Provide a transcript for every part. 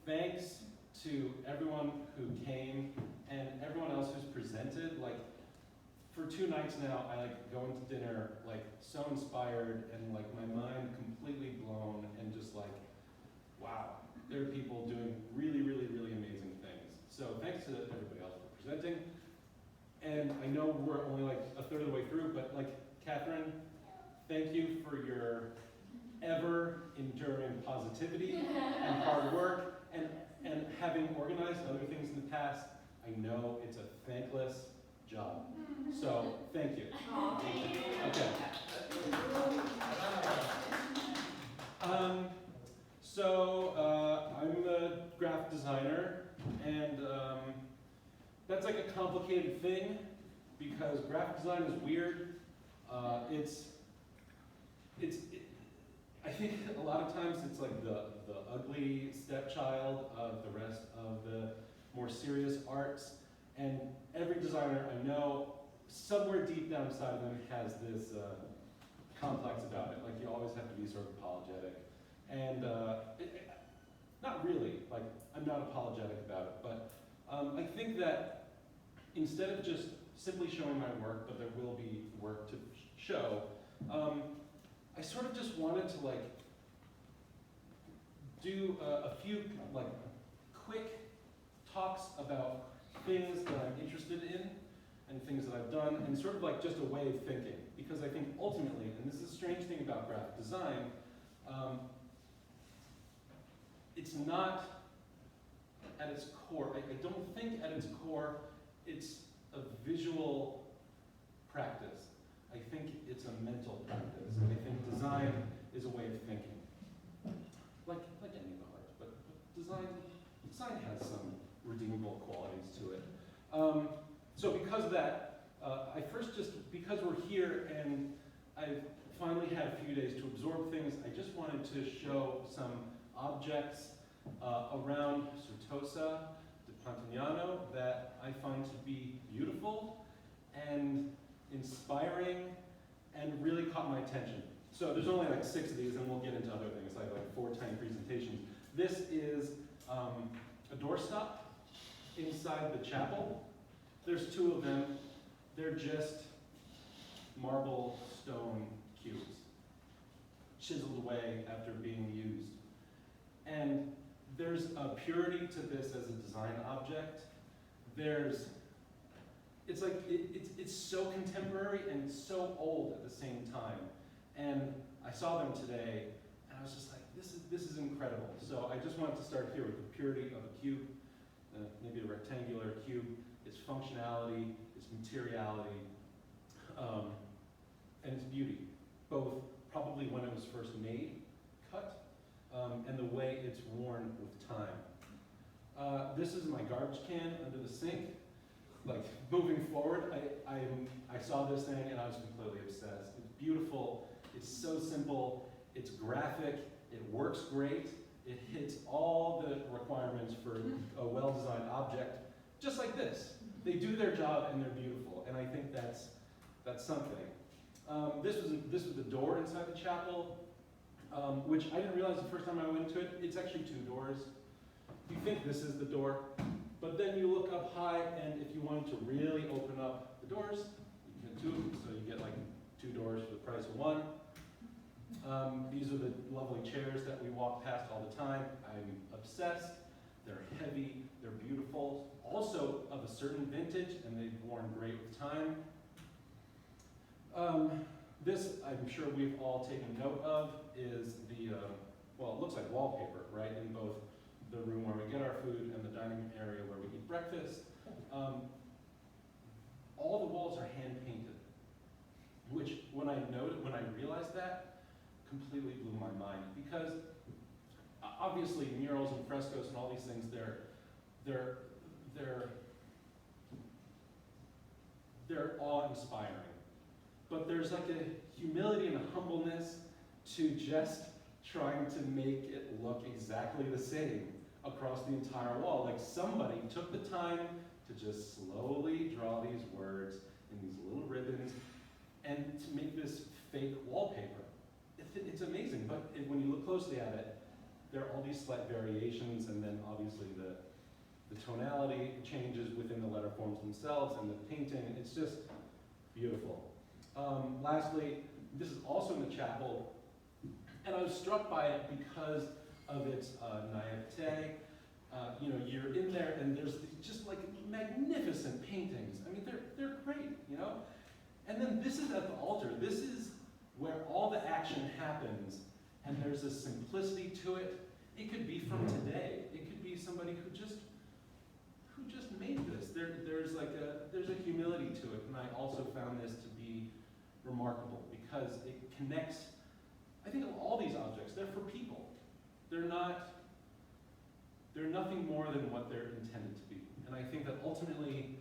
thanks to everyone who came and everyone else who's presented. Like, for 2 nights now, I like go into dinner like so inspired and like my mind completely blown and just like, wow, there are people doing really, really, really amazing things. So thanks to everybody else for presenting. And I know we're only like a third of the way through, but like Catherine, thank you for your ever enduring positivity and hard work and having organized other things in the past. I know it's a thankless job. So thank you. Okay. I'm a graphic designer, and that's like a complicated thing because graphic design is weird. I think a lot of times it's like the ugly stepchild of the rest of the more serious arts. And every designer I know, somewhere deep down inside of them has this complex about it. Like you always have to be sort of apologetic. And not really, like I'm not apologetic about it, but I think that instead of just simply showing my work, but there will be work to show, I sort of just wanted to like do a few like quick talks about things that I'm interested in and things that I've done, and sort of like just a way of thinking. Because I think ultimately, and this is a strange thing about graphic design, it's not at its core, I don't think at its core it's a visual practice. I think it's a mental practice. And I think design is a way of thinking. Like any of the arts, but design has some redeemable qualities to it. So because of that, because we're here and I've finally had a few days to absorb things, I just wanted to show some objects around Certosa de Pantagnano that I find to be beautiful and inspiring and really caught my attention. So there's only like 6 of these, and we'll get into other things, like 4 tiny presentations. This is a doorstop inside the chapel. There's 2 of them. They're just marble stone cubes, chiseled away after being used. And there's a purity to this as a design object. It's so contemporary and so old at the same time. And I saw them today, and I was just like, this is incredible. So I just wanted to start here with the purity of a cube, maybe a rectangular cube, its functionality, its materiality, and its beauty, both probably when it was first made, cut, and the way it's worn with time. This is my garbage can under the sink. Like, moving forward, I saw this thing and I was completely obsessed. It's beautiful, it's so simple, it's graphic, it works great, it hits all the requirements for a well-designed object, just like this. They do their job and they're beautiful, and I think that's something. This was the door inside the chapel, which I didn't realize the first time I went into it. It's actually 2 doors. You think this is the door, but then you look up high, and if you wanted to really open up the doors, you can get 2, so you get like 2 doors for the price of 1. These are the lovely chairs that we walk past all the time. I'm obsessed. They're heavy, they're beautiful, also of a certain vintage, and they've worn great with time. This, I'm sure we've all taken note of, is the, well, it looks like wallpaper, right, in both the room where we get our food and the dining area where we eat breakfast. All the walls are hand-painted, which when I realized that, completely blew my mind, because obviously murals and frescoes and all these things, they're awe-inspiring. But there's like a humility and a humbleness to just trying to make it look exactly the same across the entire wall. Like somebody took the time to just slowly draw these words in these little ribbons and to make this fake wallpaper. It's amazing, but when you look closely at it, there are all these slight variations, and then obviously the tonality changes within the letter forms themselves and the painting. It's just beautiful. Lastly, this is also in the chapel, and I was struck by it because of its naivete. You know, you're in there and there's just like magnificent paintings. I mean, they're great, you know? And then this is at the altar. This is where all the action happens, and there's a simplicity to it. It could be from today. It could be somebody who just made this. There's a humility to it, and I also found this to be remarkable because it connects. I think of all these objects, they're for people. They're nothing more than what they're intended to be. And I think that ultimately,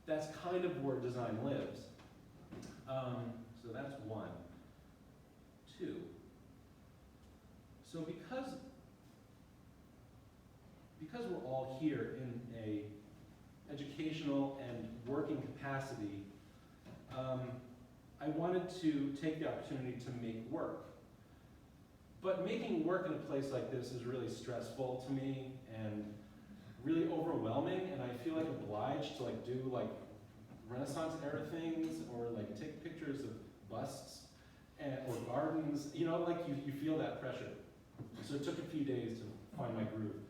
that's kind of where design lives. So that's one. Two. So because we're all here in a educational and working capacity, I wanted to take the opportunity to make work. But making work in a place like this is really stressful to me and really overwhelming, and I feel like obliged to like do like Renaissance era things or like take pictures of busts or gardens, you know, like you feel that pressure. So it took a few days to find my groove.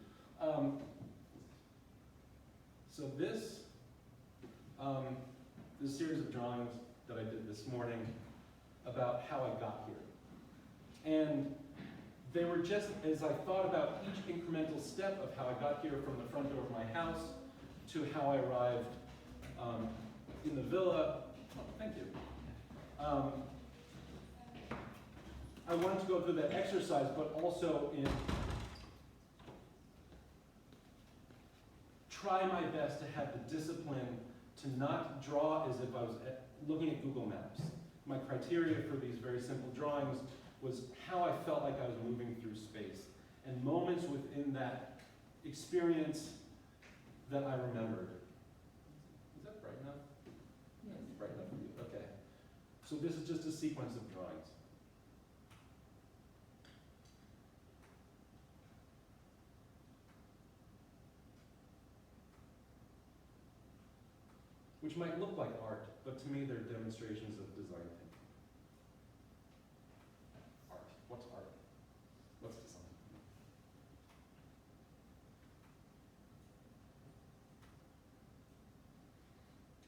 So this series of drawings that I did this morning about how I got here. And they were just, as I thought about each incremental step of how I got here from the front door of my house to how I arrived in the villa. Oh, thank you. I wanted to go through that exercise, but also try my best to have the discipline to not draw as if I was looking at Google Maps. My criteria for these very simple drawings was how I felt like I was moving through space, and moments within that experience that I remembered. Is that bright enough? Yes. It's bright enough for you, okay. So this is just a sequence of drawings. Which might look like art, but to me they're demonstrations of design thinking. Art. What's art? What's design?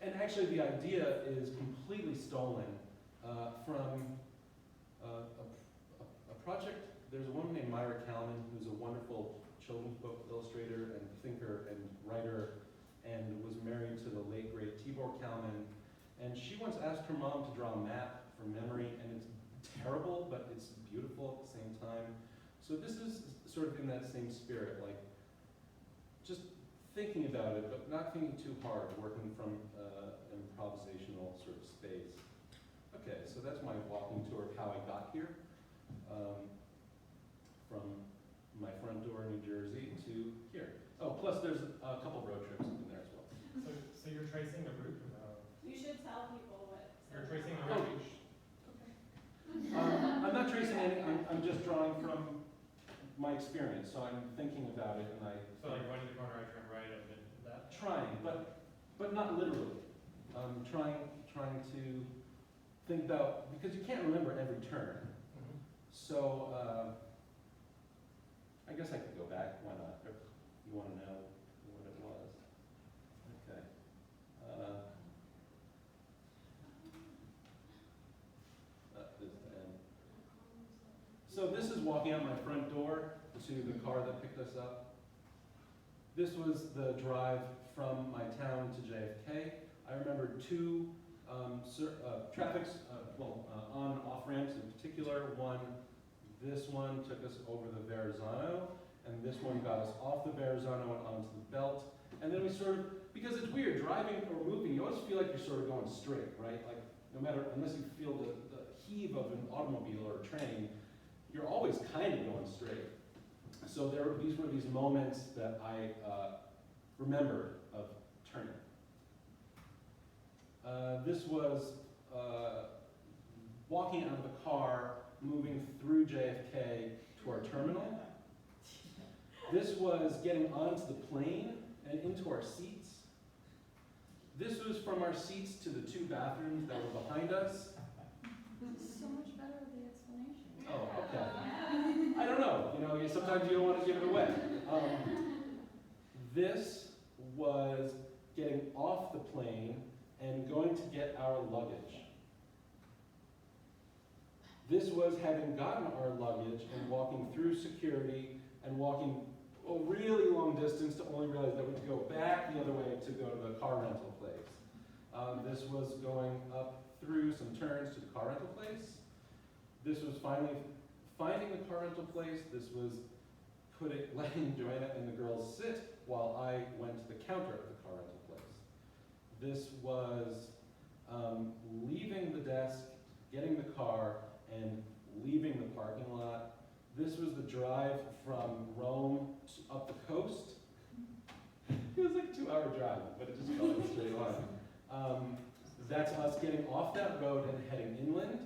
And actually the idea is completely stolen from a project. There's a woman named Myra Kalman who's a wonderful children's book illustrator and thinker and writer, and was married to the late great Tibor Kalman. And she once asked her mom to draw a map from memory, and it's terrible, but it's beautiful at the same time. So this is sort of in that same spirit, like just thinking about it, but not thinking too hard, working from an improvisational sort of space. Okay, so that's my walking tour of how I got here, from my front door in New Jersey to here. Oh, plus there's a couple road trips in there as well. So you're tracing the route? You should tell people what. You're tracing the route? I'm not tracing any, I'm just drawing from my experience, so I'm thinking about it and I... So like running the corner, I turn right and then that? Trying, but not literally. Trying to think about, because you can't remember every turn. Mm-hmm. So, I guess I could go back, why not? If you want to know what it was. Okay. This is the end. So this is walking out my front door to the car that picked us up. This was the drive from my town to JFK. I remember two traffics, on and off ramps in particular. This one took us over the Verrazano, and this one got us off the Verrazano and onto the belt. And then we sort of, because it's weird, driving or moving, you always feel like you're sort of going straight, right? Like, no matter, unless you feel the heave of an automobile or a train, you're always kind of going straight. So these were these moments that I remembered of turning. This was walking out of the car, moving through JFK to our terminal. This was getting onto the plane and into our seats. This was from our seats to the two bathrooms that were behind us. This is so much better with the explanation. Oh, okay. I don't know, sometimes you don't want to give it away. This was getting off the plane and going to get our luggage. This was having gotten our luggage and walking through security and walking a really long distance to only realize that we had to go back the other way to go to the car rental place. This was going up through some turns to the car rental place. This was finally finding the car rental place. This was letting Joanna and the girls sit while I went to the counter at the car rental place. This was leaving the desk, getting the car, and leaving the parking lot. This was the drive from Rome up the coast. It was like a 2-hour drive, but it just felt like a straight line. That's us getting off that road and heading inland.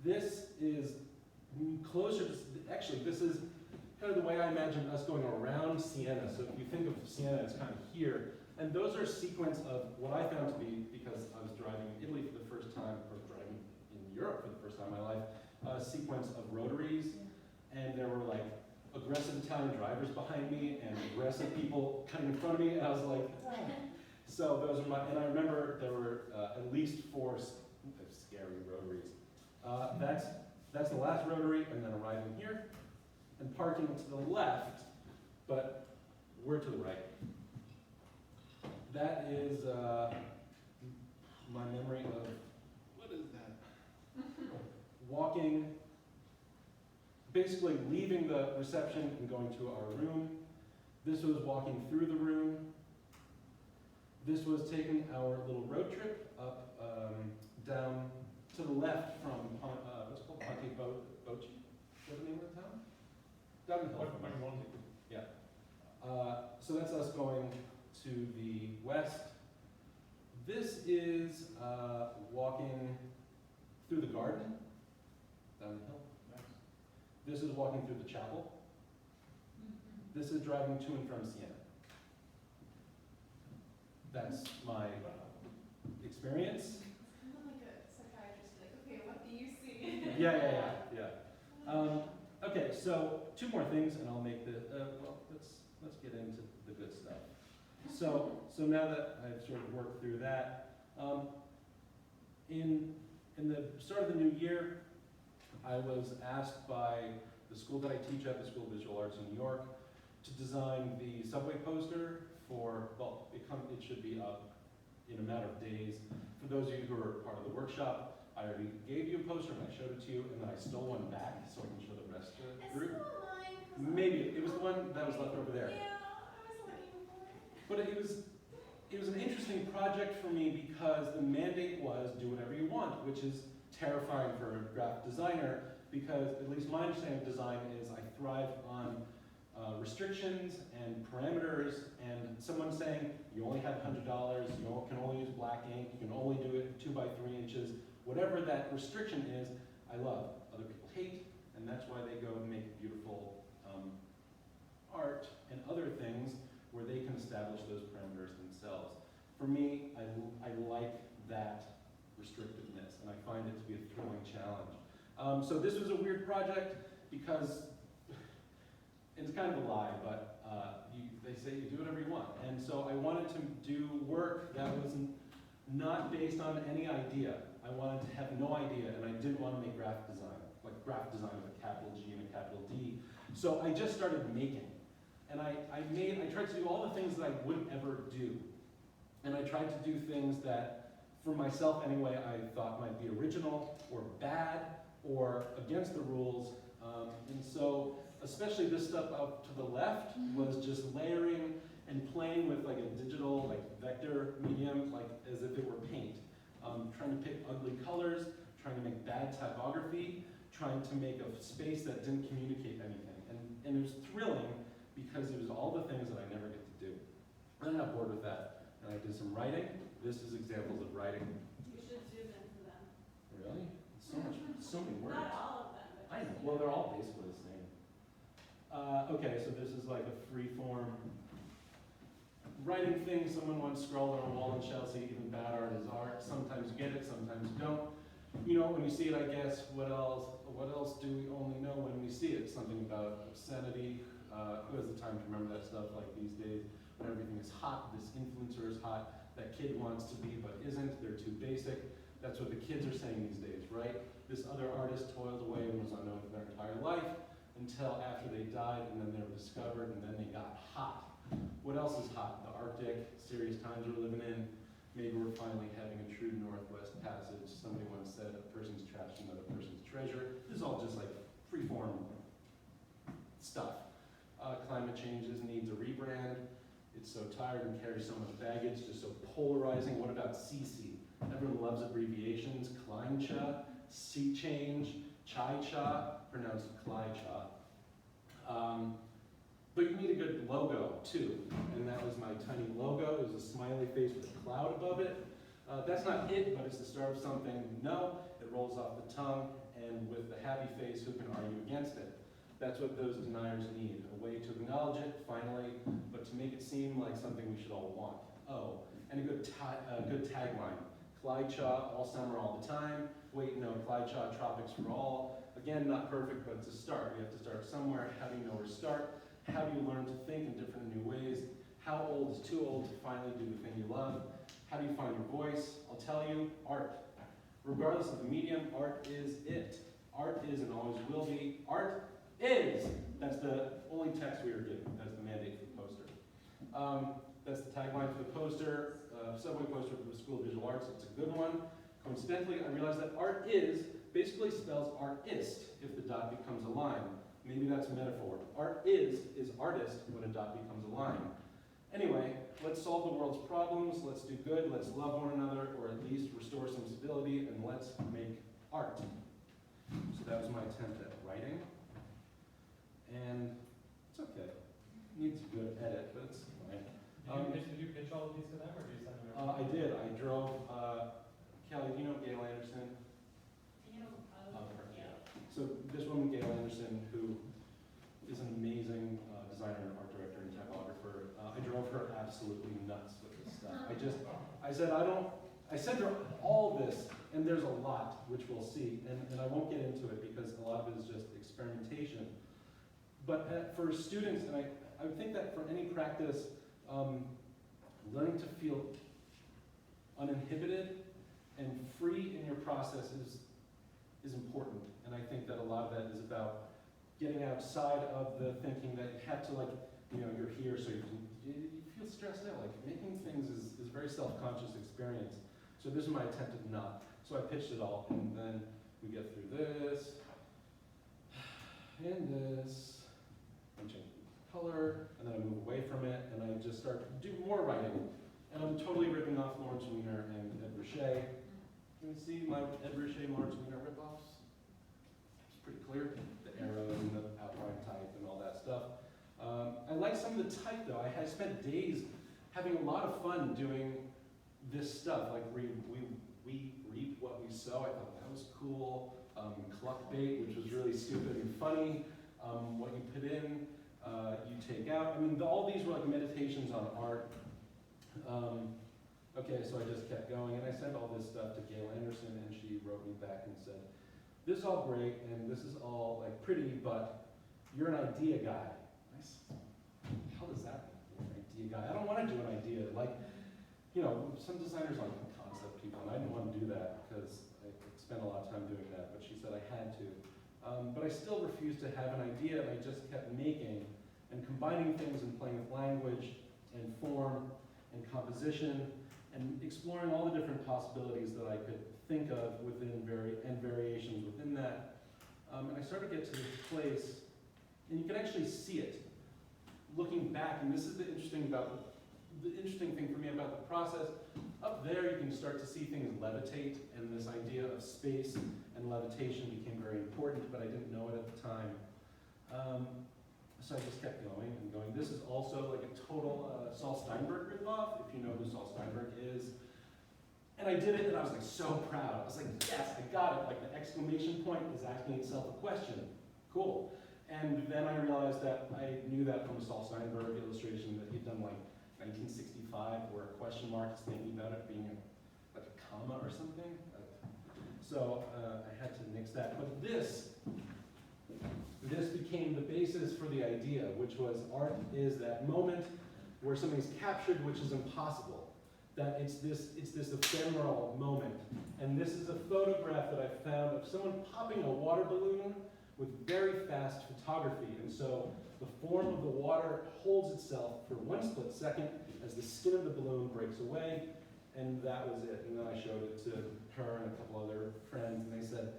This is closer to, actually this is kind of the way I imagine us going around Siena. So if you think of Siena, it's kind of here. And those are a sequence of what I found to be, because I was driving in Italy for the first time, or driving in Europe for the first time in my life, a sequence of rotaries. And there were like aggressive Italian drivers behind me and aggressive people cutting in front of me. And I was like, ah. So those are and I remember there were at least 4 scary rotaries. That's the last rotary, and then arriving here, and parking to the left, but we're to the right. That is my memory of, what is that? Walking, basically leaving the reception and going to our room. This was walking through the room. This was taking our little road trip up, down to the left from, what's it called, Ponte Voce? Is that the name of the town? Down the hill. Yeah. So that's us going to the west. This is walking through the garden, down the hill. This is walking through the chapel. This is driving to and from Siena. That's my experience. It's kind of like a psychiatrist, like, okay, what do you see? Yeah. Okay, so 2 more things, and I'll make the. Let's get into the good stuff. So now that I've sort of worked through that, in the start of the new year, I was asked by the school that I teach at, the School of Visual Arts in New York, to design the subway poster for, well, it should be up in a matter of days. For those of you who are part of the workshop, I already gave you a poster and I showed it to you, and then I stole one back so I can show the rest of the group. Maybe, it was the one that was left over there. Yeah, I was looking for it. But it was an interesting project for me because the mandate was do whatever you want, which is terrifying for a graphic designer, because at least my understanding of design is I thrive on restrictions and parameters, and someone saying you only have $100, you can only use black ink, you can only do it 2 by 3 inches, whatever that restriction is, I love. Other people hate, and that's why they go and make beautiful art and other things where they can establish those parameters themselves. For me, I like that restrictiveness, and I find it to be a thrilling challenge. So this was a weird project because it's kind of a lie, but they say you do whatever you want. And so I wanted to do work that was not based on any idea. I wanted to have no idea, and I didn't want to make graphic design, like graphic design with a capital G and a capital D. So I just started making. And I tried to do all the things that I wouldn't ever do. And I tried to do things that, for myself anyway, I thought might be original or bad or against the rules. And so, especially this stuff up to the left was just layering and playing with like a digital, like vector medium, like as if it were paint. Trying to pick ugly colors, trying to make bad typography, trying to make a space that didn't communicate anything. And it was thrilling because it was all the things that I never get to do. And I got bored with that. And I did some writing. This is examples of writing. You should zoom into them. Really? So many words. Not all of them, but I know. Well, they're all basically the same. Okay, so this is like a free form writing thing. Someone once scrawled on a wall in Chelsea, even bad art is art. Sometimes you get it, sometimes you don't. You know, when you see it, I guess, what else do we only know when we see it? Something about obscenity. Who has the time to remember that stuff like these days? When everything is hot, this influencer is hot, that kid wants to be but isn't, they're too basic. That's what the kids are saying these days, right? This other artist toiled away and was unknown for their entire life until after they died, and then they were discovered, and then they got hot. What else is hot? The Arctic, serious times we're living in. Maybe we're finally having a true Northwest Passage. Somebody once said, a person's trash is another person's treasure. This is all just like free-form stuff. Climate changes needs a rebrand. It's so tired and carries so much baggage, just so polarizing. What about CC? Everyone loves abbreviations. Kleincha, sea change, chai-cha, pronounced Klai-cha. But you need a good logo too, and that was my tiny logo. It was a smiley face with a cloud above it. That's not it, but it's the start of something. No, it rolls off the tongue, and with the happy face, who can argue against it? That's what those deniers need, a way to acknowledge it, finally, but to make it seem like something we should all want. Oh, and a good tagline. Klai-cha, all summer, all the time. Wait, no, Klai-cha, tropics for all. Again, not perfect, but it's a start. We have to start somewhere. How do you know where to start? How do you learn to think in different and new ways? How old is too old to finally do the thing you love? How do you find your voice? I'll tell you, art. Regardless of the medium, art is it. Art is and always will be. Art is. That's the only text we are given. That's the mandate for the poster. That's the tagline for the poster. Subway poster for the School of Visual Arts. It's a good one. Coincidentally, I realized that art is basically spells artist if the dot becomes a line. Maybe that's a metaphor. Art is artist when a dot becomes a line. Anyway, let's solve the world's problems, let's do good, let's love one another, or at least restore some stability, and let's make art. So that was my attempt at writing. And it's okay. It needs a good edit, but it's fine. Did you pitch all of these to them, or did you send them everything? I did. I drove, Kelly, do you know Gail Anderson? So this woman, Gail Anderson, who is an amazing designer and art director and typographer, I drove her absolutely nuts with this stuff. I sent her all this, and there's a lot, which we'll see, and I won't get into it because a lot of it is just experimentation. But for students, and I would think that for any practice, learning to feel uninhibited and free in your process is important. And I think that a lot of that is about getting outside of the thinking that you have to, like, you know, you're here so you feel stressed out. Like, making things is a very self-conscious experience. So this is my attempt at not. So I pitched it all, and then we get through this, and this, and change the color, and then I move away from it, and I just start to do more writing. And I'm totally ripping off Lawrence Weiner and Ed Ruscha. Can you see my Ed Ruscha, Lawrence Weiner ripoffs? It's pretty clear, the arrows and the outline type and all that stuff. I like some of the type though. I spent days having a lot of fun doing this stuff. Like we reap what we sow. I thought that was cool. Cluckbait, which was really stupid and funny. What you put in, you take out. I mean, all these were like meditations on art. Okay, so I just kept going, and I sent all this stuff to Gail Anderson, and she wrote me back and said, "This is all great, and this is all like pretty, but you're an idea guy." I said, "How does that mean? You're an idea guy? I don't want to do an idea. Like, you know, some designers are like concept people, and I didn't want to do that because I spent a lot of time doing that. But she said I had to. But I still refused to have an idea, and I just kept making and combining things and playing with language and form and composition, and exploring all the different possibilities that I could think of within variations within that. And I started to get to this place, and you can actually see it looking back. And this is the interesting thing for me about the process. Up there, you can start to see things levitate, and this idea of space and levitation became very important, but I didn't know it at the time. So I just kept going and going. This is also like a total Saul Steinberg ripoff, if you know who Saul Steinberg is. And I did it, and I was like so proud. I was like, yes, I got it. Like the exclamation point is asking itself a question. Cool. And then I realized that I knew that from a Saul Steinberg illustration that he'd done like 1965, where a question mark is thinking about it being like a comma or something. So I had to nix that. But this became the basis for the idea, which was art is that moment where something's captured which is impossible. That it's this ephemeral moment. And this is a photograph that I found of someone popping a water balloon with very fast photography. And so the form of the water holds itself for one split second as the skin of the balloon breaks away, and that was it. And then I showed it to her and a couple other friends, and they said,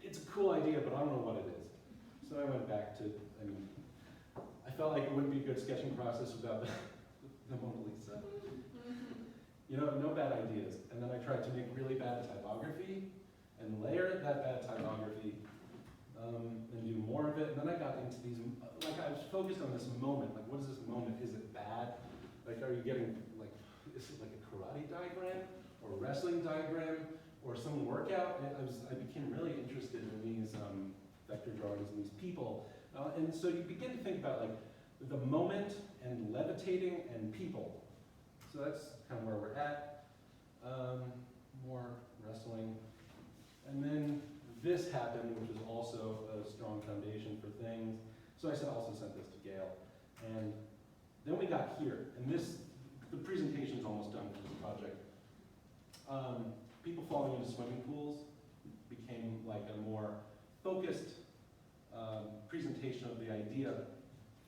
it's a cool idea, but I don't know what it is. So I went back to, I felt like it wouldn't be a good sketching process without the Mona Lisa. You know, no bad ideas. And then I tried to make really bad typography and layer that bad typography and do more of it. And then I got into these, like I was focused on this moment. Like, what is this moment? Is it bad? Like, are you getting, like, is it like a karate diagram or a wrestling diagram or some workout? I became really interested in these vector drawings and these people. And so you begin to think about like the moment and levitating and people. So that's kind of where we're at. More wrestling. And then this happened, which was also a strong foundation for things. So I also sent this to Gail. And then we got here. And the presentation's almost done for this project. People falling into swimming pools became like a more focused presentation of the idea.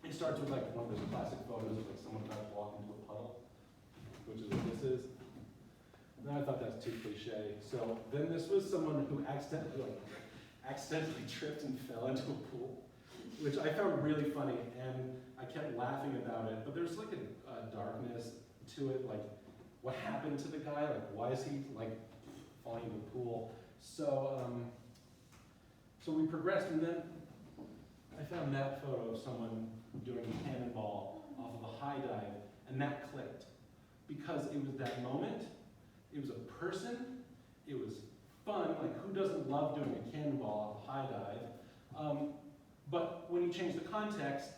It starts with like one of those classic photos of like someone about to walk into a puddle, which is what this is. And I thought that's too cliche. So then this was someone who accidentally tripped and fell into a pool, which I found really funny, and I kept laughing about it. But there's like a darkness to it, like what happened to the guy? Like why is he like falling into the pool? So so we progressed, and then I found that photo of someone doing a cannonball off of a high dive, and that clicked. Because it was that moment, it was a person, it was fun, like who doesn't love doing a cannonball off a high dive? But when you change the context,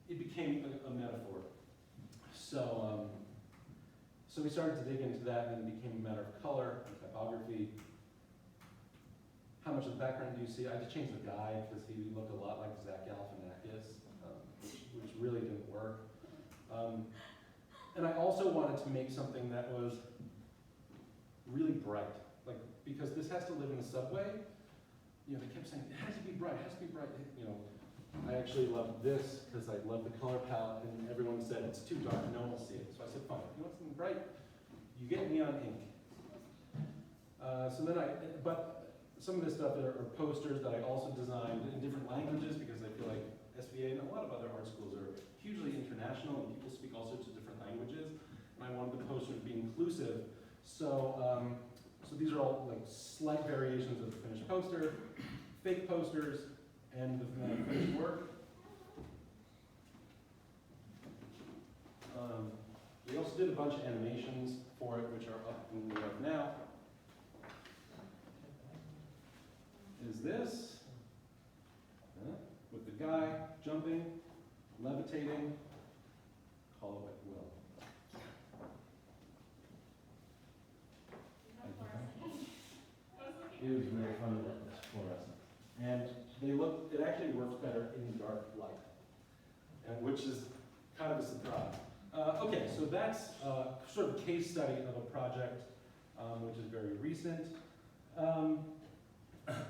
it became a metaphor. So, so we started to dig into that, and it became a matter of color and typography. How much of the background do you see? I just changed the guy because he looked a lot like Zach Galifianakis, which really didn't work. And I also wanted to make something that was really bright, like because this has to live in the subway. You know, they kept saying it has to be bright, it has to be bright. You know, I actually loved this because I love the color palette, and everyone said it's too dark, no one will see it. So I said, fine, if you want something bright, you get neon ink. So then but some of this stuff are posters that I also designed in different languages because I feel like SVA and a lot of other art schools are hugely international and people speak all sorts of different languages. And I wanted the poster to be inclusive. So, so these are all like slight variations of the finished poster, fake posters, and the finished work. We also did a bunch of animations for it, which are up in New York now. Is this, with the guy jumping, levitating, call it what you will. It was very fun to work with this fluorescent. And it actually works better in dark light, which is kind of a surprise. Okay, so that's sort of a case study of a project which is very recent.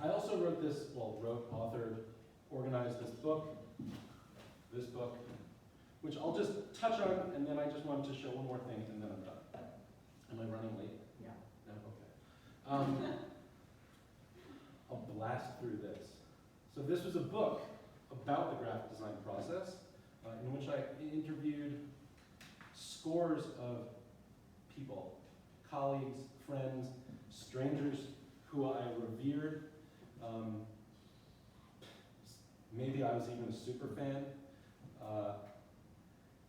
I also wrote this, authored, organized this book, which I'll just touch on, and then I just wanted to show one more thing, and then I'm done. Am I running late? Yeah. No? Okay. I'll blast through this. So this was a book about the graphic design process, in which I interviewed scores of people, colleagues, friends, strangers who I revered. Maybe I was even a super fan.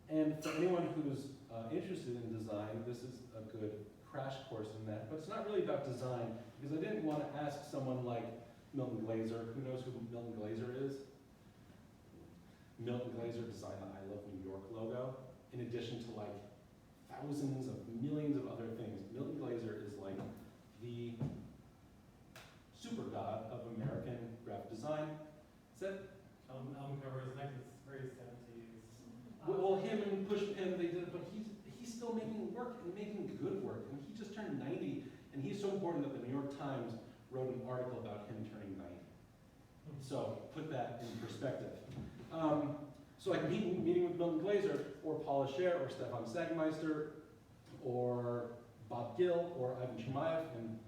And for anyone who's interested in design, this is a good crash course in that. But it's not really about design, because I didn't want to ask someone like Milton Glaser. Who knows who Milton Glaser is? Milton Glaser designed the I Love New York logo, in addition to like thousands of millions of other things. Milton Glaser is like the super god of American graphic design. Is that, Album cover is nice, it's very 70s. well, him and Push Pin, they did, but he's still making work and making good work. And he just turned 90, and he's so important that the New York Times wrote an article about him turning 90. So put that in perspective. So like meeting with Milton Glaser, or Paula Scher, or Stefan Sagmeister, or Bob Gill, or Ivan Chermayeff, and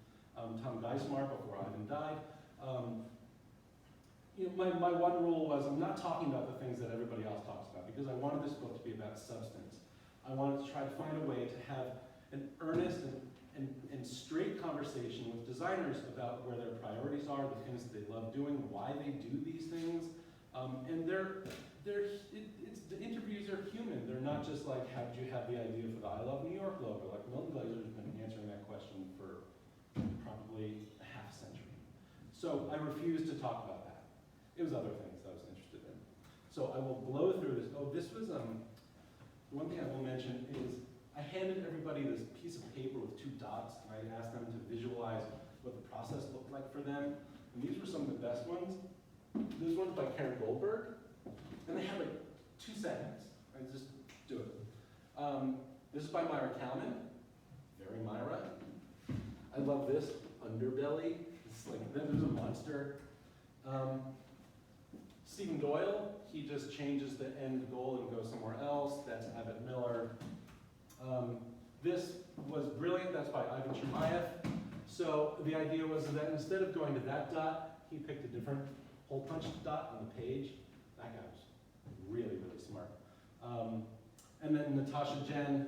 Tom Geismar before Ivan died. You know, my one rule was I'm not talking about the things that everybody else talks about, because I wanted this book to be about substance. I wanted to try to find a way to have an earnest and straight conversation with designers about where their priorities are, the things that they love doing, why they do these things. And the interviews are human. They're not just like, how did you have the idea for the I Love New York logo? Like Milton Glaser has been answering that question for probably a half century. So I refused to talk about that. It was other things I was interested in. So I will blow through this. Oh, this was, one thing I will mention is I handed everybody this piece of paper with 2 dots, and I asked them to visualize what the process looked like for them. And these were some of the best ones. This one's by Karen Goldberg, and they had like 2 seconds. I just do it. This is by Myra Kalman, very Myra. I love this, Underbelly. It's like, there's a monster. Stephen Doyle, he just changes the end goal and goes somewhere else. That's Abbott Miller. This was brilliant, that's by Ivan Chermayeff. So the idea was that instead of going to that dot, he picked a different hole punch dot on the page. That guy was really, really smart. And then Natasha Jen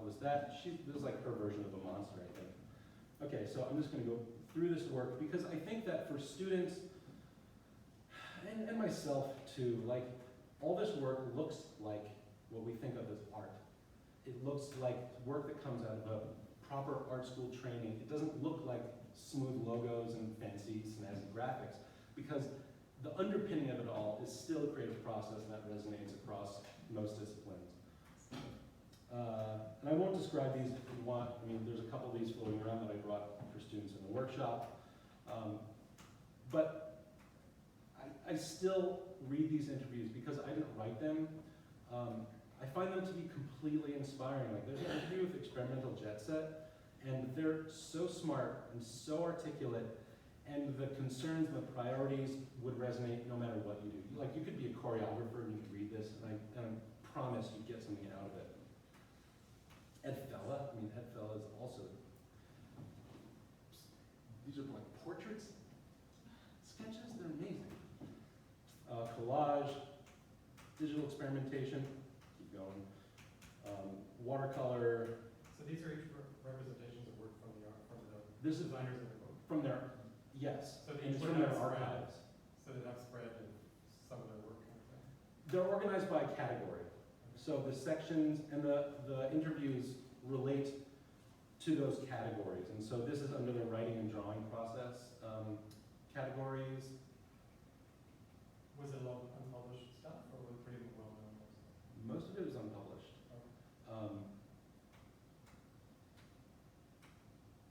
was that. This was like her version of a monster, I think. Okay, so I'm just gonna go through this work because I think that for students, and myself too, like all this work looks like what we think of as art. It looks like work that comes out of a proper art school training. It doesn't look like smooth logos and fancy snazzy graphics, because the underpinning of it all is still a creative process that resonates across most disciplines. And I won't describe these if you want. I mean, there's a couple of these floating around that I brought for students in the workshop. But I still read these interviews because I didn't write them. I find them to be completely inspiring. Like there's an interview with Experimental Jet Set, and they're so smart and so articulate, and the concerns and the priorities would resonate no matter what you do. Like you could be a choreographer and you could read this, and I promise you'd get something out of it. Ed Fella, Ed Fella is also, these are like portraits, sketches, they're amazing. Collage, digital experimentation, keep going. Watercolor. So these are each representations of work from the This is designers in the book. from their, yes, So and each it's one from their has spread. archives. So they have spread and some of their work kind of thing. They're organized by category. So the sections and the interviews relate to those categories. And so this is under the writing and drawing process categories. Was it a lot of unpublished stuff, or was it pretty well known? Most of it is unpublished. Okay.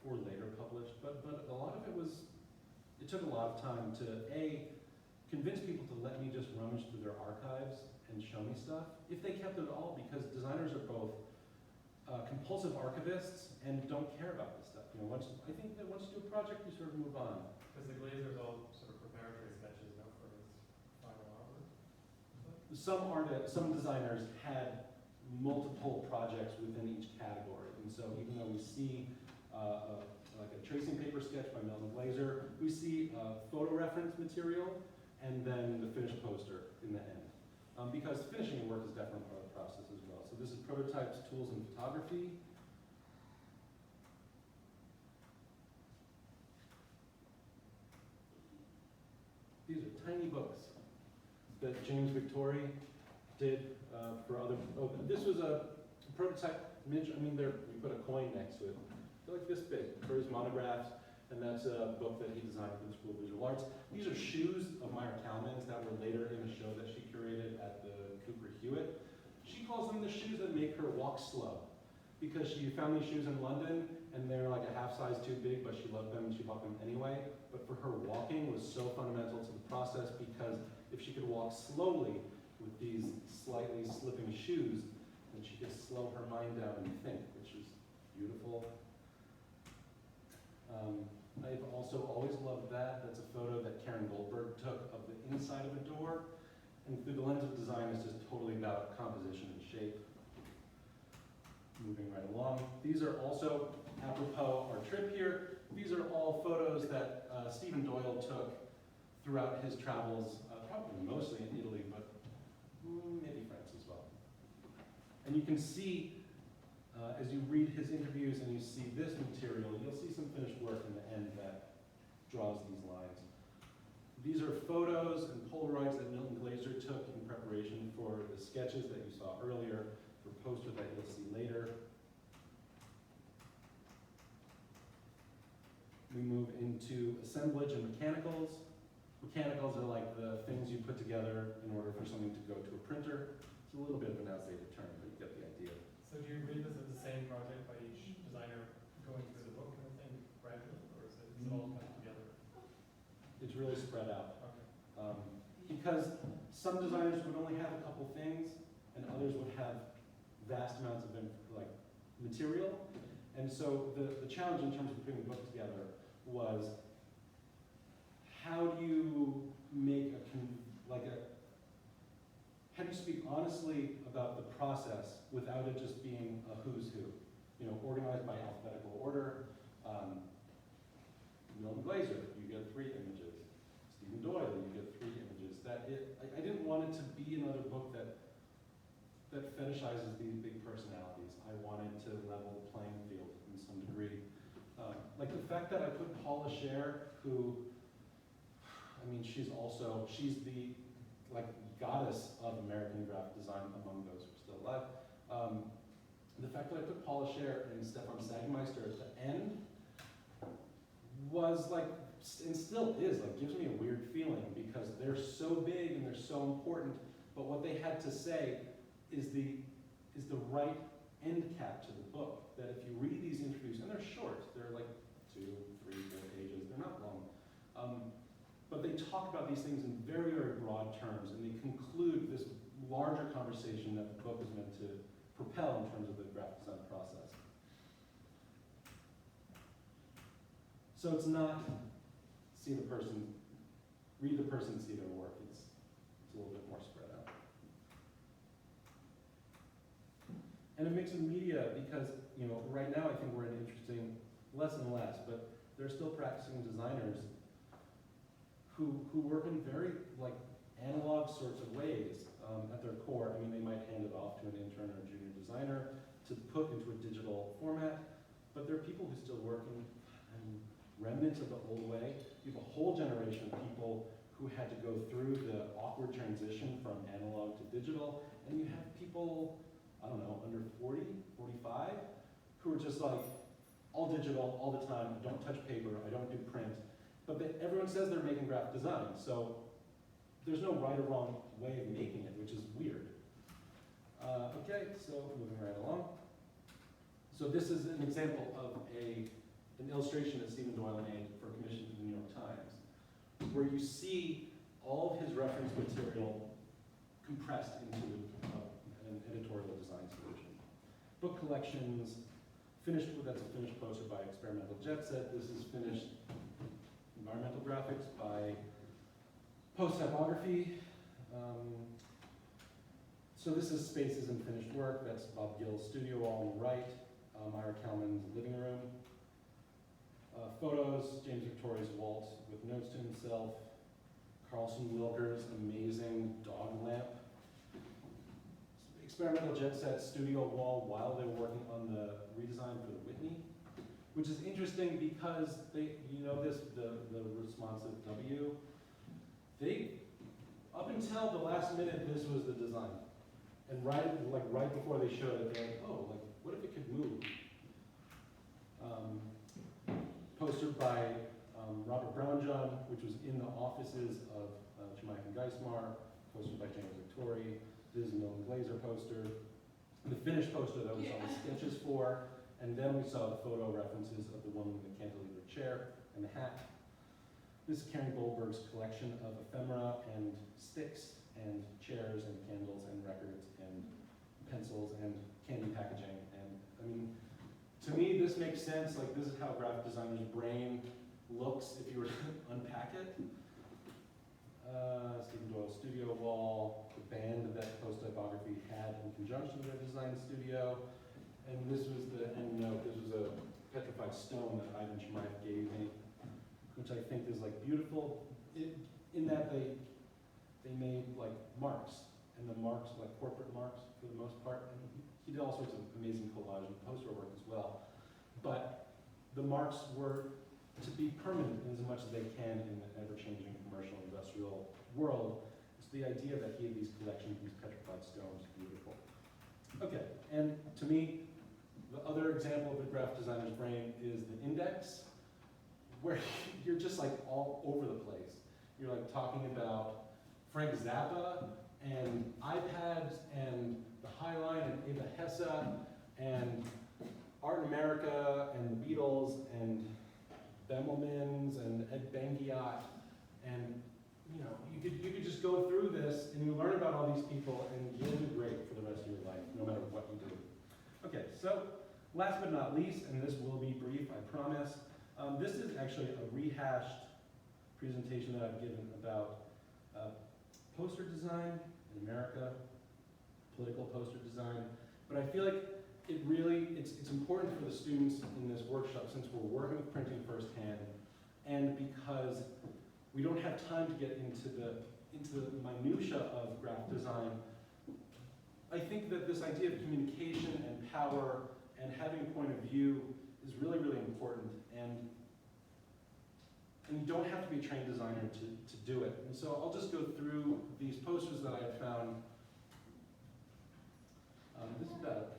Or later published, but a lot of it was, it took a lot of time to convince people to let me just rummage through their archives and show me stuff, if they kept it all, because designers are both compulsive archivists and don't care about this stuff. You know, I think that once you do a project, you sort of move on. Because the Glazer's all sort of preparatory sketches, no, for his final artwork? Some designers had multiple projects within each category, and so even though we see like a tracing paper sketch by Milton Glaser, we see photo reference material and then the finished poster in the end. Because finishing your work is definitely part of the process as well. So this is prototypes, tools, and photography. These are tiny books that James Victori did for other. Oh, this was a prototype. We put a coin next to it. They're like this big for his monographs. and that's a book that he designed for the School of Visual Arts. These are shoes of Meyer Kalman's that were later in a show that she curated at the Cooper Hewitt. She calls them the shoes that make her walk slow, because she found these shoes in London, and they're like a half size too big, but she loved them and she bought them anyway. But for her, walking was so fundamental to the process, because if she could walk slowly with these slightly slipping shoes, then she could slow her mind down and think, which is beautiful. I've also always loved that. That's a photo that Karen Goldberg took of the inside of a door. And through the lens of design, it's just totally about composition and shape. Moving right along. These are also, apropos our trip here, these are all photos that Stephen Doyle took throughout his travels, probably mostly in Italy, but maybe France as well. And you can see, as you read his interviews and you see this material, you'll see some finished work in the end that draws these lines. These are photos and Polaroids that Milton Glaser took in preparation for the sketches that you saw earlier, for poster that you'll see later. We move into assemblage and mechanicals. Mechanicals are like the things you put together in order for something to go to a printer. It's a little bit of an outdated term, but you get the idea. So do you revisit the same project by each designer going through the book kind of thing gradually, or is it all kind of together? It's really spread out. Okay. Because some designers would only have a couple things, and others would have vast amounts of material. And so the challenge in terms of putting the book together was, how do you make how do you speak honestly about the process without it just being a who's who? You know, organized by alphabetical order. Milton Glaser, you get 3 images. Stephen Doyle, you get 3 images. I didn't want it to be another book that fetishizes these big personalities. I wanted to level the playing field in some degree. Like the fact that I put Paula Scher, who, I mean, she's the goddess of American graphic design among those who are still alive. The fact that I put Paula Scher and Stefan Sagmeister at the end was and still is, gives me a weird feeling, because they're so big and they're so important, but what they had to say is the right end cap to the book. That if you read these interviews, and they're short, they're 2, 3, 4 pages, they're not long, but they talk about these things in very, very broad terms, and they conclude this larger conversation that the book is meant to propel in terms of the graphic design process. So it's not read the person, see their work. It's a little bit more spread out. And a mix of media, because right now I think we're in an interesting, less and less, but there are still practicing designers who work in very analog sorts of ways at their core. I mean, they might hand it off to an intern or a junior designer to put into a digital format, but there are people who still work in remnants of the old way. You have a whole generation of people who had to go through the awkward transition from analog to digital, and you have people, I don't know, under 40, 45, who are just all digital, all the time. I don't touch paper, I don't do print. But everyone says they're making graphic design, so there's no right or wrong way of making it, which is weird. Okay, so moving right along. So this is an example of an illustration that Stephen Doyle made for commission to the New York Times, where you see all of his reference material compressed into an editorial design solution. Book collections, that's a finished poster by Experimental Jet Set. This is finished environmental graphics by Post Typography. So this is Spaces and Finished Work. That's Bob Gill's studio wall on the right, Myra Kalman's living room. Photos, James Victoria's waltz with notes to himself, Carlson Wilker's amazing dog lamp. Experimental Jet Set studio wall while they were working on the redesign for the Whitney, which is interesting because the responsive W, up until the last minute, this was the design. And right before they showed it, they're what if it could move? poster by Robert Brownjohn, which was in the offices of Jamaica and Geismar, poster by James Victori. This is a Milton Glaser poster. The finished poster that we saw the sketches for, and then we saw the photo references of the woman in the cantilever chair and the hat. This is Karen Goldberg's collection of ephemera and sticks and chairs and candles and records and pencils and candy packaging. And I mean, to me, this makes sense. Like, this is how a graphic designer's brain looks if you were to unpack it. Stephen Doyle's studio wall, the band that post typography had in conjunction with their design studio. And this was the end note. This was a petrified stone that Ivan Chemaev gave me, which I think is like beautiful in that they made like marks, and the marks, like corporate marks for the most part. And he did all sorts of amazing collage and poster work as well. But the marks were to be permanent in as much as they can in an ever-changing commercial industrial world. It's the idea that he had these collections, these petrified stones, beautiful. Okay, and to me, the other example of a graphic designer's brain is the index, where you're just like all over the place. You're like talking about Frank Zappa and iPads and the High Line and Eva Hesse and Art in America and the Beatles and Bemelmans and Ed Bengiat, and you know, you could just go through this and you learn about all these people and you'll do great for the rest of your life, no matter what you do. Okay, so last but not least, and this will be brief, I promise. This is actually a rehashed presentation that I've given about poster design in America, political poster design, but I feel like it's important for the students in this workshop, since we're working with printing firsthand, and because we don't have time to get into the minutia of graphic design. I think that this idea of communication and power and having a point of view is really, really important, and you don't have to be a trained designer to do it. And so I'll just go through these posters that I found. This is about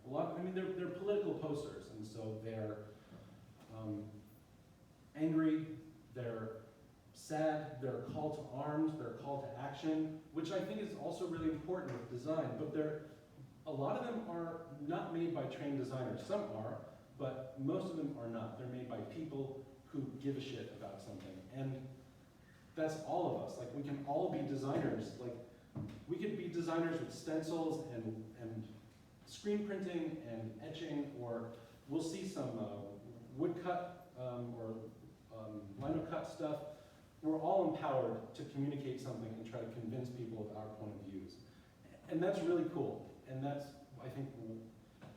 a lot. I mean, they're political posters, and so they're angry, they're sad, they're a call to arms, they're a call to action, which I think is also really important with design. But a lot of them are not made by trained designers. Some are, but most of them are not. They're made by people who give a shit about something, and that's all of us. Like, we can all be designers. Like, we could be designers with stencils and screen printing and etching, or we'll see some woodcut or lino cut stuff. We're all empowered to communicate something and try to convince people of our point of views. And that's really cool. And that's, I think,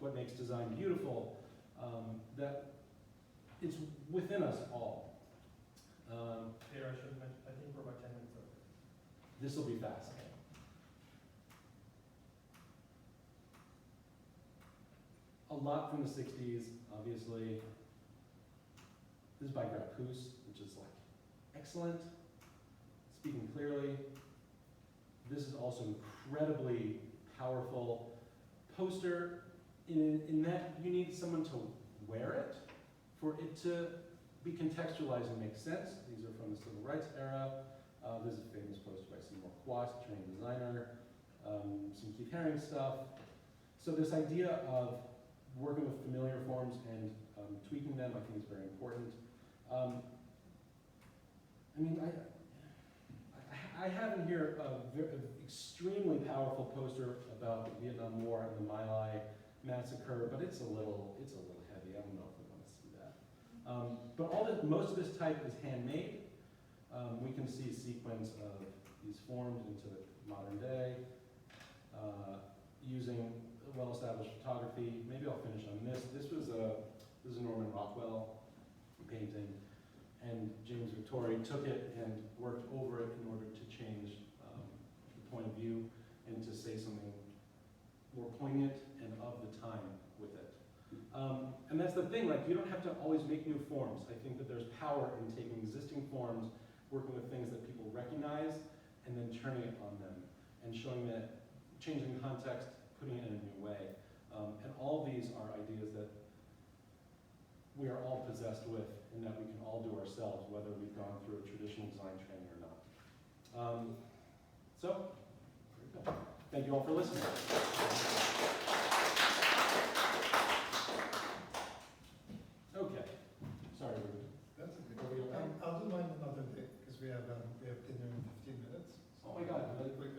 what makes design beautiful, that it's within us all. Here, I should mention, I think we're about 10 minutes over. This will be fast. Okay. A lot from the 60s, obviously. This is by Grapus, which is like excellent, speaking clearly. This is also incredibly powerful poster in that you need someone to wear it for it to be contextualized and make sense. These are from the Civil Rights era. This is a famous poster by Seymour Quast, trained designer. Some Keith Haring stuff. So this idea of working with familiar forms and tweaking them, I think, is very important. I mean, I have in here an extremely powerful poster about the Vietnam War and the My Lai massacre, but it's a little heavy. I don't know if we want to see that. But most of this type is handmade. We can see a sequence of these forms into modern day, using well-established photography. Maybe I'll finish on this. This is a Norman Rockwell painting, and James Victori took it and worked over it in order to change the point of view and to say something more poignant and of the time with it. And that's the thing, like, you don't have to always make new forms. I think that there's power in taking existing forms, working with things that people recognize, and then turning it on them, and showing that, changing context, putting it in a new way. And all of these are ideas that we are all possessed with and that we can all do ourselves, whether we've gone through a traditional design training or not. So, there you go. Thank you all for listening. Okay, sorry, Ruben. That's okay. Are we okay? I'll do mine another day, because we have dinner in 15 minutes. Oh my God, We